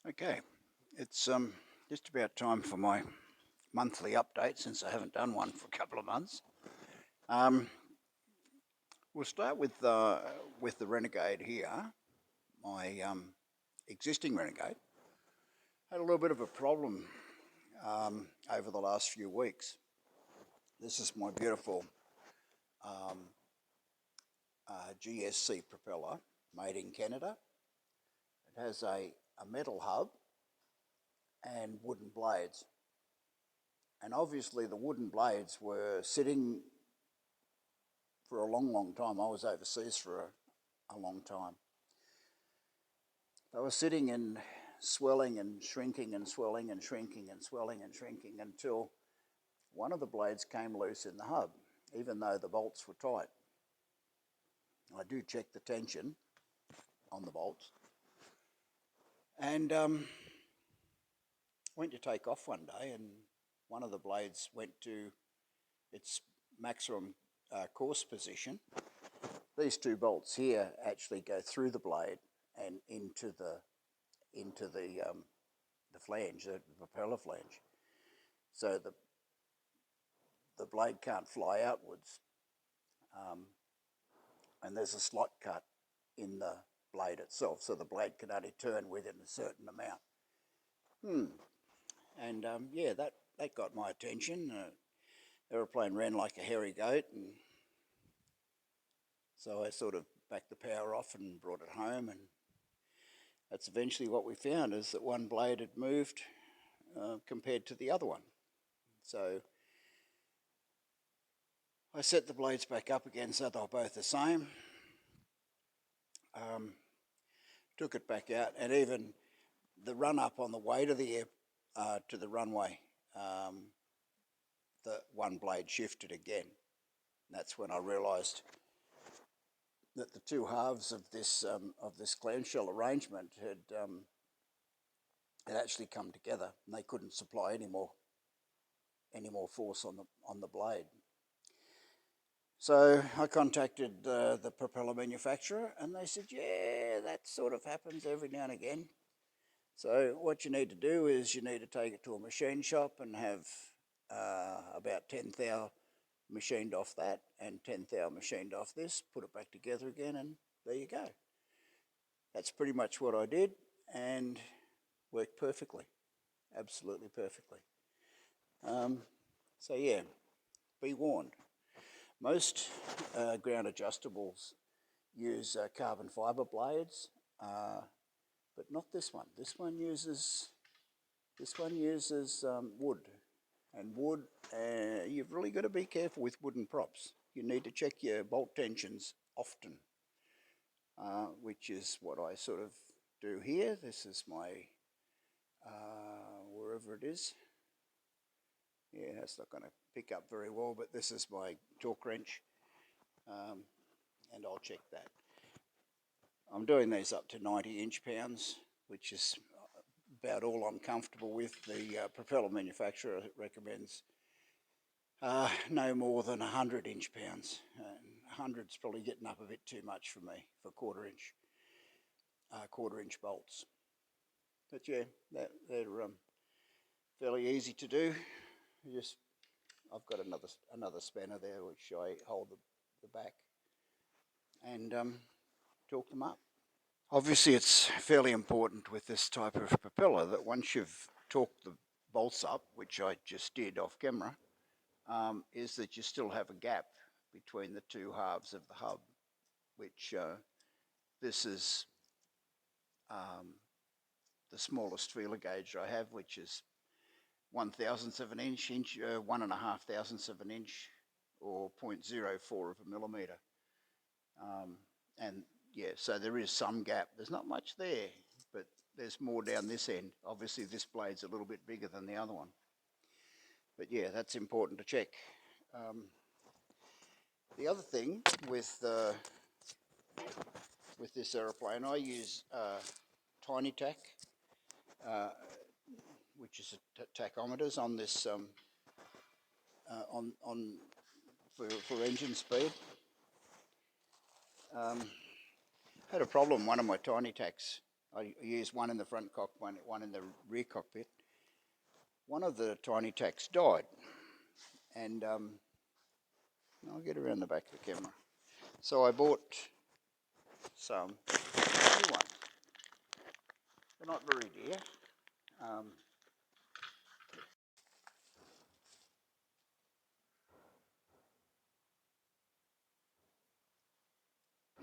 Okay, it's just about time for my monthly update since I haven't done one for a couple of months. We'll start with the Renegade here. My existing Renegade had a little bit of a problem over the last few weeks. This is my beautiful GSC propeller made in Canada. It has a metal hub and wooden blades. And obviously the wooden blades were sitting for a long time. I was overseas for a long time. They were sitting and swelling and shrinking and swelling and shrinking and swelling and shrinking until one of the blades came loose in the hub, even though the bolts were tight. I do check the tension on the bolts. And went to take off one day, and one of the blades went to its maximum course position. These two bolts here actually go through the blade and into the flange, the propeller flange. So the blade can't fly outwards, and there's a slot cut in the blade itself, so the blade can only turn within a certain amount. And yeah, that got my attention. The aeroplane ran like a hairy goat, and so I sort of backed the power off and brought it home, and that's eventually what we found, is that one blade had moved compared to the other one. So I set the blades back up again so they were both the same. Took it back out, and even the run up on the way to the to the runway, the one blade shifted again. And that's when I realised that the two halves of this clamshell arrangement had actually come together, and they couldn't supply any more force on the blade. So I contacted the propeller manufacturer, and they said, yeah, that sort of happens every now and again. So what you need to do is you need to take it to a machine shop and have about 10 thou machined off that and 10 thou machined off this, put it back together again, and there you go. That's pretty much what I did, and worked perfectly, absolutely perfectly. So yeah, be warned. Most ground adjustables use carbon fibre blades, but not this one. This one uses wood, and wood. You've really got to be careful with wooden props. You need to check your bolt tensions often, which is what I sort of do here. This is my wherever it is. Yeah, it's not going to pick up very well, but this is my torque wrench, and I'll check that. I'm doing these up to 90 inch-pounds, which is about all I'm comfortable with. The propeller manufacturer recommends no more than 100 inch-pounds. 100's probably getting up a bit too much for me for quarter inch bolts. But yeah, they're fairly easy to do. I've got another spanner there which I hold the back and torque them up. Obviously it's fairly important with this type of propeller that once you've torqued the bolts up, which I just did off camera, is that you still have a gap between the two halves of the hub, which this is the smallest feeler gauge I have, which is 1/1000th of an inch, 1.5 thousandths of an inch, or 0.04 of a millimetre. And yeah, so there is some gap. There's not much there, but there's more down this end. Obviously this blade's a little bit bigger than the other one. But yeah, that's important to check. The other thing with this aeroplane, I use tiny tack, which is tachometers on this for engine speed. Had a problem. One of my tiny tacks, I use one in the front cockpit, one in the rear cockpit. One of the tiny tacks died, and I'll get around the back of the camera. So I bought some new ones. They're not very dear.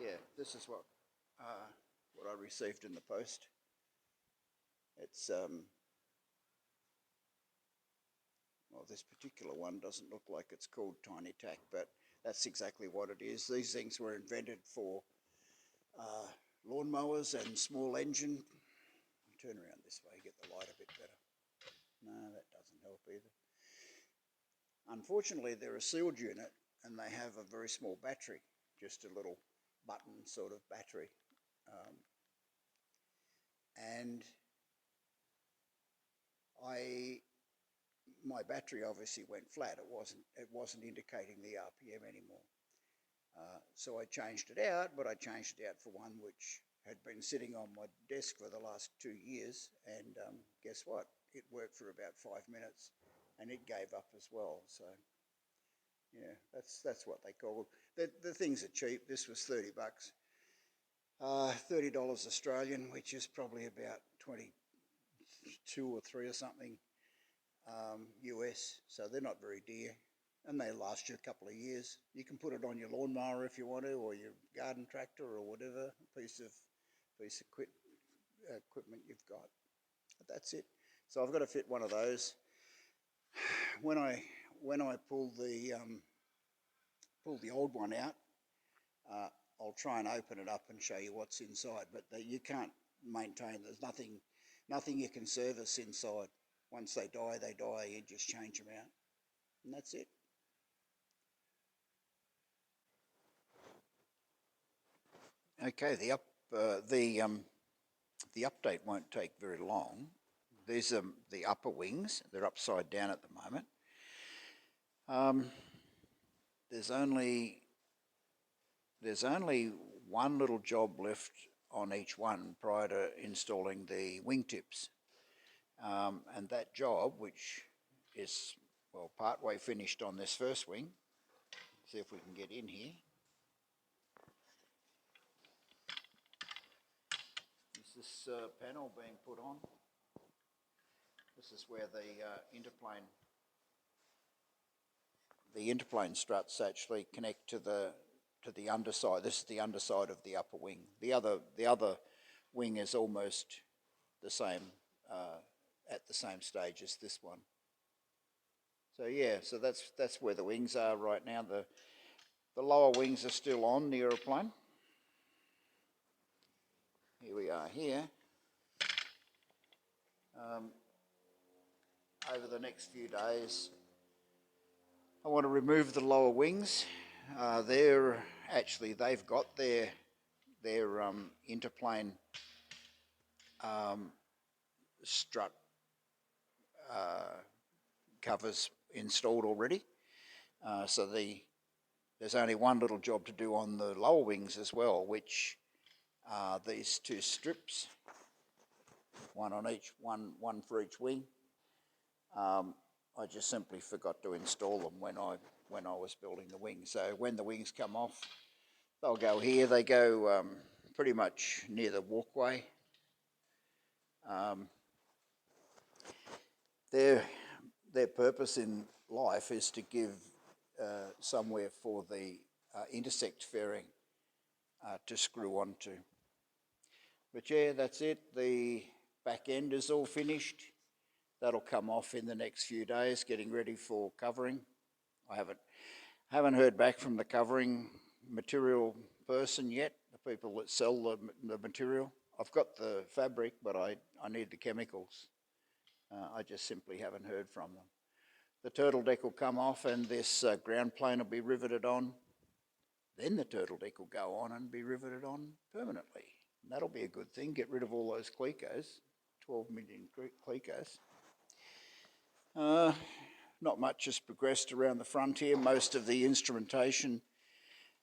Yeah, this is what I received in the post. It's well, this particular one doesn't look like it's called Tiny Tack, but that's exactly what it is. These things were invented for lawnmowers and small engine. Turn around this way, get the light a bit better. No, that doesn't help either. Unfortunately, they're a sealed unit and they have a very small battery, just a little button sort of battery. And my battery obviously went flat. It wasn't indicating the RPM anymore. So I changed it out, but I changed it out for one which had been sitting on my desk for the last 2 years, and guess what? It worked for about 5 minutes, and it gave up as well. So yeah, that's what they call them. The things are cheap. This was $30, $30 Australian, which is probably about 22 or 3 or something US. So they're not very dear, and they last you a couple of years. You can put it on your lawnmower if you want to, or your garden tractor, or whatever piece of equipment you've got. But that's it. So I've got to fit one of those. When I pull the old one out, I'll try and open it up and show you what's inside. But you can't maintain. There's nothing you can service inside. Once they die, they die. You just change them out, and that's it. Okay, the update won't take very long. These are the upper wings. They're upside down at the moment. There's only one little job left on each one prior to installing the wingtips, and that job, which is partway finished on this first wing. See if we can get in here. Is this panel being put on? This is where the interplane struts actually connect to the underside. This is the underside of the upper wing. The other wing is almost the same at the same stage as this one. So yeah, so that's where the wings are right now. The lower wings are still on the aeroplane. Here we are here. Over the next few days, I want to remove the lower wings. They've got their interplane strut covers installed already. So there's only one little job to do on the lower wings as well, which are these two strips, one for each wing. I just simply forgot to install them when I was building the wings. So when the wings come off, they'll go here. They go pretty much near the walkway. Their purpose in life is to give somewhere for the intersect fairing to screw onto. But yeah, that's it. The back end is all finished. That'll come off in the next few days, getting ready for covering. I haven't heard back from the covering material person yet, the people that sell the material. I've got the fabric, but I need the chemicals. I just simply haven't heard from them. The turtle deck will come off and this ground plane will be riveted on. Then the turtle deck will go on and be riveted on permanently. And that'll be a good thing. Get rid of all those clecos, 12 million clecos. Not much has progressed around the front here. Most of the instrumentation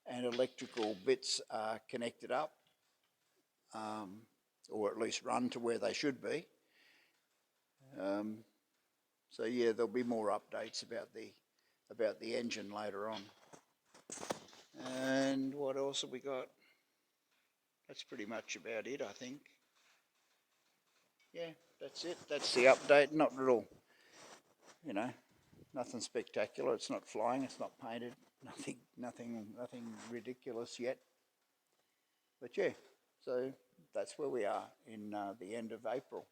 and electrical bits are connected up. or at least run to where they should be. So yeah, there'll be more updates about the engine later on. And what else have we got? That's pretty much about it, I think. Yeah, that's it. That's the update. Not at all, you know, nothing spectacular. It's not flying. It's not painted. Nothing ridiculous yet. But yeah, so that's where we are in the end of April.